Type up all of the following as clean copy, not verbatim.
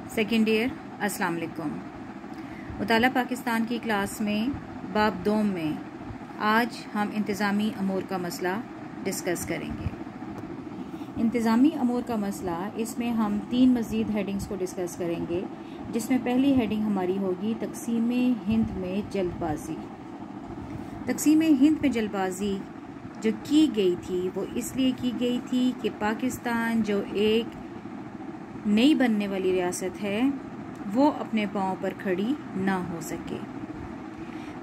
Second year अस्सलाम वालेकुम। मुताला पाकिस्तान की क्लास में बाब दोम में आज हम इंतज़ामी अमूर का मसला डिस्कस करेंगे। इंतज़ामी अमूर का मसला, इसमें हम 3 मज़ीद हेडिंग्स को डिस्कस करेंगे, जिसमें पहली हेडिंग हमारी होगी तक़सीम हिंद में जल्दबाजी। तक़सीम हिंद में जल्दबाजी जो की गई थी वो इसलिए की गई थी कि पाकिस्तान जो एक नई बनने वाली रियासत है वो अपने पाँव पर खड़ी ना हो सके।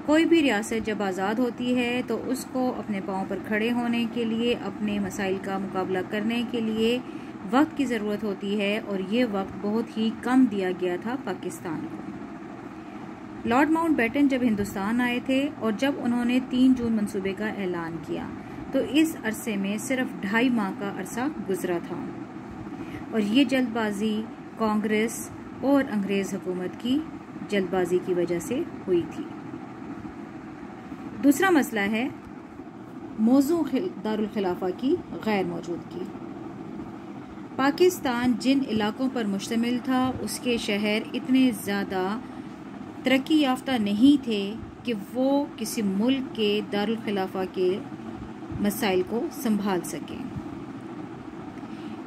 कोई भी रियासत जब आज़ाद होती है तो उसको अपने पाँव पर खड़े होने के लिए, अपने मसाइल का मुकाबला करने के लिए वक्त की ज़रूरत होती है, और ये वक्त बहुत ही कम दिया गया था पाकिस्तान को। लॉर्ड माउंटबेटन जब हिंदुस्तान आए थे और जब उन्होंने 3 जून मंसूबे का ऐलान किया तो इस अरसे में सिर्फ 2.5 माह का अरसा गुजरा था, और ये जल्दबाजी कांग्रेस और अंग्रेज़ हुकूमत की जल्दबाजी की वजह से हुई थी। दूसरा मसला है मौजू दारुल खिलाफा की गैर मौजूदगी। पाकिस्तान जिन इलाकों पर मुश्तमिल था उसके शहर इतने ज़्यादा तरक्की याफ्ता नहीं थे कि वो किसी मुल्क के दारुल खिलाफा के मसाइल को संभाल सकें।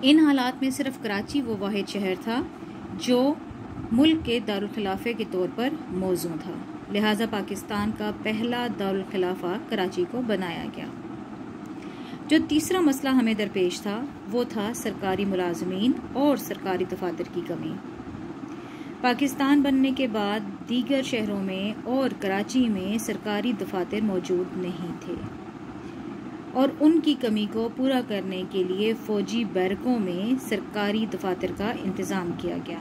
इन हालात में सिर्फ कराची वो वाहिद शहर था जो मुल्क के दारुल खिलाफे के तौर पर मौजू था, लिहाजा पाकिस्तान का पहला दारुल खिलाफा कराची को बनाया गया। जो तीसरा मसला हमें दरपेश था वो था सरकारी मुलाजमीन और सरकारी दफातर की कमी। पाकिस्तान बनने के बाद दीगर शहरों में और कराची में सरकारी दफातर मौजूद नहीं थे, और उनकी कमी को पूरा करने के लिए फ़ौजी बैरकों में सरकारी दफातर का इंतज़ाम किया गया।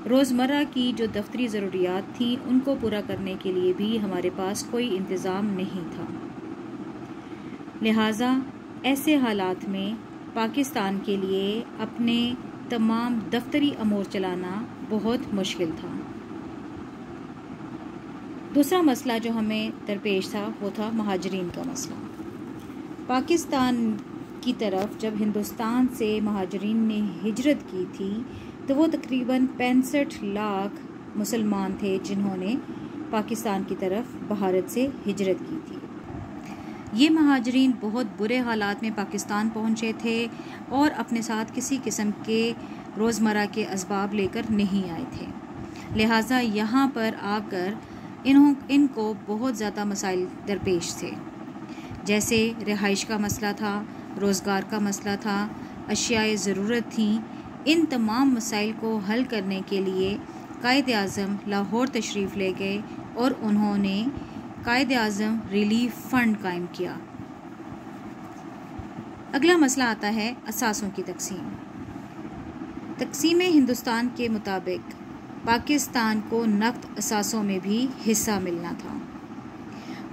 रोज़मर्रा की जो दफ्तरी ज़रूरियात थी उनको पूरा करने के लिए भी हमारे पास कोई इंतज़ाम नहीं था, लिहाजा ऐसे हालात में पाकिस्तान के लिए अपने तमाम दफ्तरी अमूर चलाना बहुत मुश्किल था। दूसरा मसला जो हमें दरपेश था वो था महाजरीन का मसला। पाकिस्तान की तरफ जब हिंदुस्तान से महाजरीन ने हिजरत की थी तो वो तकरीबन 65 लाख मुसलमान थे जिन्होंने पाकिस्तान की तरफ भारत से हिजरत की थी। ये महाजरीन बहुत बुरे हालात में पाकिस्तान पहुँचे थे और अपने साथ किसी किस्म के रोज़मर्रा के असबाब लेकर नहीं आए थे, लिहाजा यहाँ पर आकर इनको बहुत ज़्यादा मसाइल दरपेश थे, जैसे रिहाइश का मसला था, रोज़गार का मसला था, अशियाए ज़रूरत थी। इन तमाम मसाइल को हल करने के लिए कायद-ए-आज़म लाहौर तशरीफ़ ले गए और उन्होंने कायद-ए-आज़म रिलीफ फ़ंड कायम किया। अगला मसला आता है असासों की तकसीम। तकसीम हिंदुस्तान के मुताबिक पाकिस्तान को नक़द असासों में भी हिस्सा मिलना था,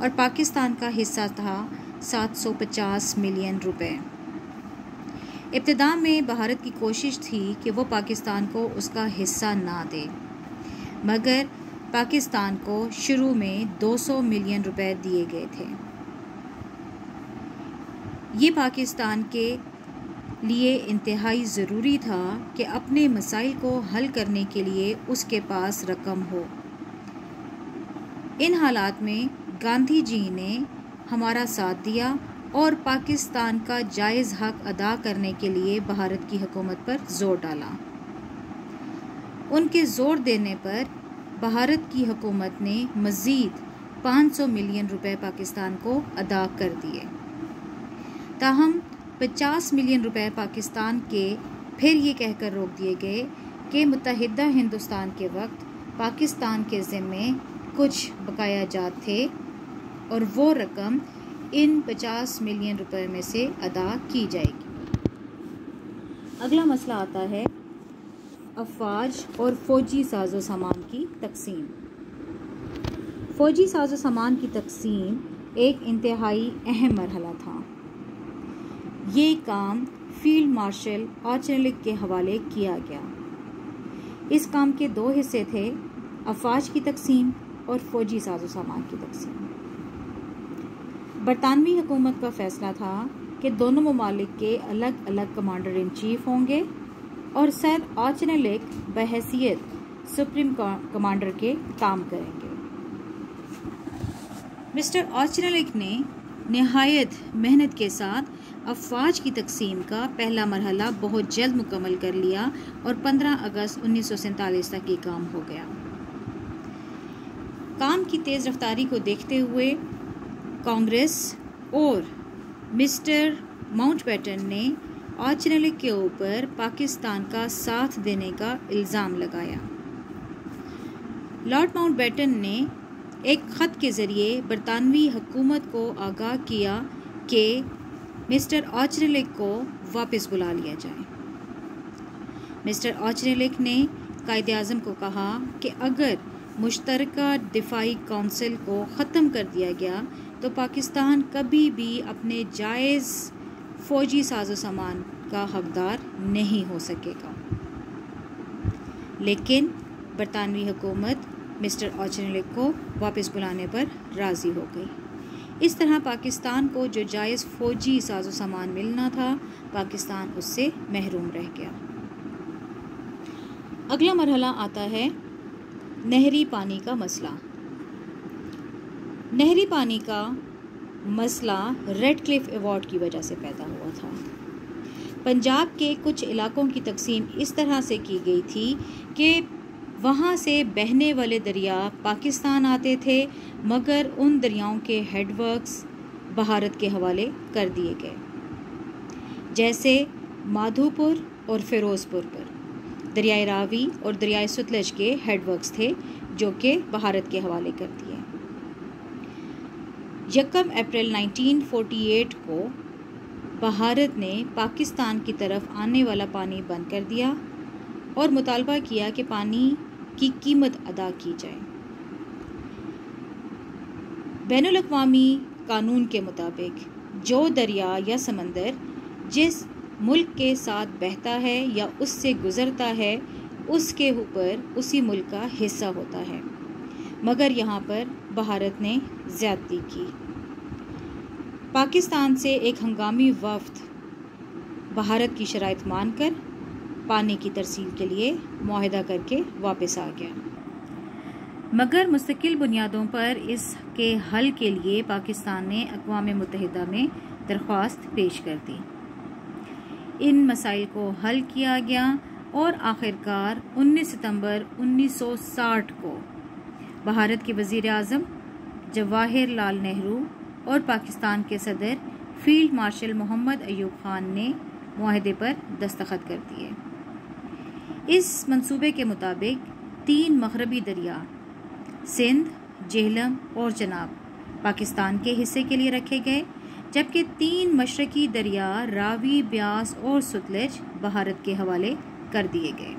और पाकिस्तान का हिस्सा था 750 मिलियन रुपए। इब्तिदा में भारत की कोशिश थी कि वो पाकिस्तान को उसका हिस्सा ना दे, मगर पाकिस्तान को शुरू में 200 मिलियन रुपए दिए गए थे। ये पाकिस्तान के लिए इंतहाई ज़रूरी था कि अपने मसाइल को हल करने के लिए उसके पास रकम हो। इन हालात में गांधी जी ने हमारा साथ दिया और पाकिस्तान का जायज़ हक अदा करने के लिए भारत की हुकूमत पर ज़ोर डाला। उनके ज़ोर देने पर भारत की हुकूमत ने मज़ीद 500 मिलियन रुपए पाकिस्तान को अदा कर दिए। ताहम 50 मिलियन रुपए पाकिस्तान के फिर ये कहकर रोक दिए गए कि मुत्तहिदा हिंदुस्तान के वक्त पाकिस्तान के ज़िम्मे कुछ बकाया जात थे और वो रकम इन 50 मिलियन रुपए में से अदा की जाएगी। अगला मसला आता है अफवाज और फ़ौजी साजो सामान की तकसीम। फ़ौजी साजो सामान की तकसीम एक इंतहाई अहम मरहला था। ये काम फील्ड मार्शल आर्चरलिक के हवाले किया गया। इस काम के 2 हिस्से थे, अफवाज की तकसीम और फ़ौजी साजो सामान की तकसीम। बरतानवी हुकूमत का फैसला था कि दोनों ममालिक के अलग अलग कमांडर इन चीफ होंगे और सर ऑचनेलिक बहैसियत सुप्रीम कमांडर के काम करेंगे। मिस्टर ऑचनेलिक ने निहायत मेहनत के साथ अफवाज की तकसीम का पहला मरहला बहुत जल्द मुकम्मल कर लिया और 15 अगस्त 1947 तक ये काम हो गया। काम की तेज़ रफ्तारी को देखते हुए कांग्रेस और मिस्टर माउंटबेटन ने ऑचनेलिक के ऊपर पाकिस्तान का साथ देने का इल्ज़ाम लगाया। लॉर्ड माउंटबेटन ने एक ख़त के ज़रिए बरतानवी हुकूमत को आगाह किया कि मिस्टर ऑचनेलिक को वापस बुला लिया जाए। मिस्टर ऑचनेलिक ने कायदे-आज़म को कहा कि अगर मुश्तरका दिफाई काउंसिल को ख़त्म कर दिया गया तो पाकिस्तान कभी भी अपने जायज़ फ़ौजी साजो सामान का हकदार नहीं हो सकेगा। लेकिन बरतानवी हुकूमत मिस्टर ऑचनेलिक को वापस बुलाने पर राज़ी हो गई। इस तरह पाकिस्तान को जो जायज़ फ़ौजी साजो सामान मिलना था, पाकिस्तान उससे महरूम रह गया। अगला मरहला आता है नहरी पानी का मसला। नहरी पानी का मसला रेडक्लिफ अवार्ड की वजह से पैदा हुआ था। पंजाब के कुछ इलाकों की तकसीम इस तरह से की गई थी कि वहाँ से बहने वाले दरिया पाकिस्तान आते थे, मगर उन दरियाओं के हेडवर्क्स भारत के हवाले कर दिए गए। जैसे माधोपुर और फ़िरोज़पुर पर दरियाए रावी और दरियाए सतलज के हेडवर्क्स थे, जो कि भारत के हवाले कर दिए। 1 अप्रैल 1948 को भारत ने पाकिस्तान की तरफ आने वाला पानी बंद कर दिया और मुतालबा किया कि पानी की कीमत अदा की जाए। बैनुल अक़वामी कानून के मुताबिक जो दरिया या समंदर जिस मुल्क के साथ बहता है या उससे गुज़रता है, उसके ऊपर उसी मुल्क का हिस्सा होता है, मगर यहाँ पर भारत ने ज़्यादती की। पाकिस्तान से एक हंगामी वफ़द भारत की शराइत मानकर पानी की तरसील के लिए मुआहदा करके वापस आ गया, मगर मुस्तकिल बुनियादों पर इसके हल के लिए पाकिस्तान ने अक़वाम मुत्तहिदा में दरख्वास्त पेश कर दी। इन मसाइल को हल किया गया और आखिरकार 19 सितंबर 1960 को भारत के वज़ीर आज़म जवाहरलाल नेहरू और पाकिस्तान के सदर फील्ड मार्शल मोहम्मद अयूब खान ने मुआहदे पर दस्तखत कर दिए। इस मंसूबे के मुताबिक 3 मग़रबी दरिया सिंध, जेहलम और चनाब पाकिस्तान के हिस्से के लिए रखे गए, जबकि 3 मशरकी दरिया रावी, ब्यास और सतलज भारत के हवाले कर दिए गए।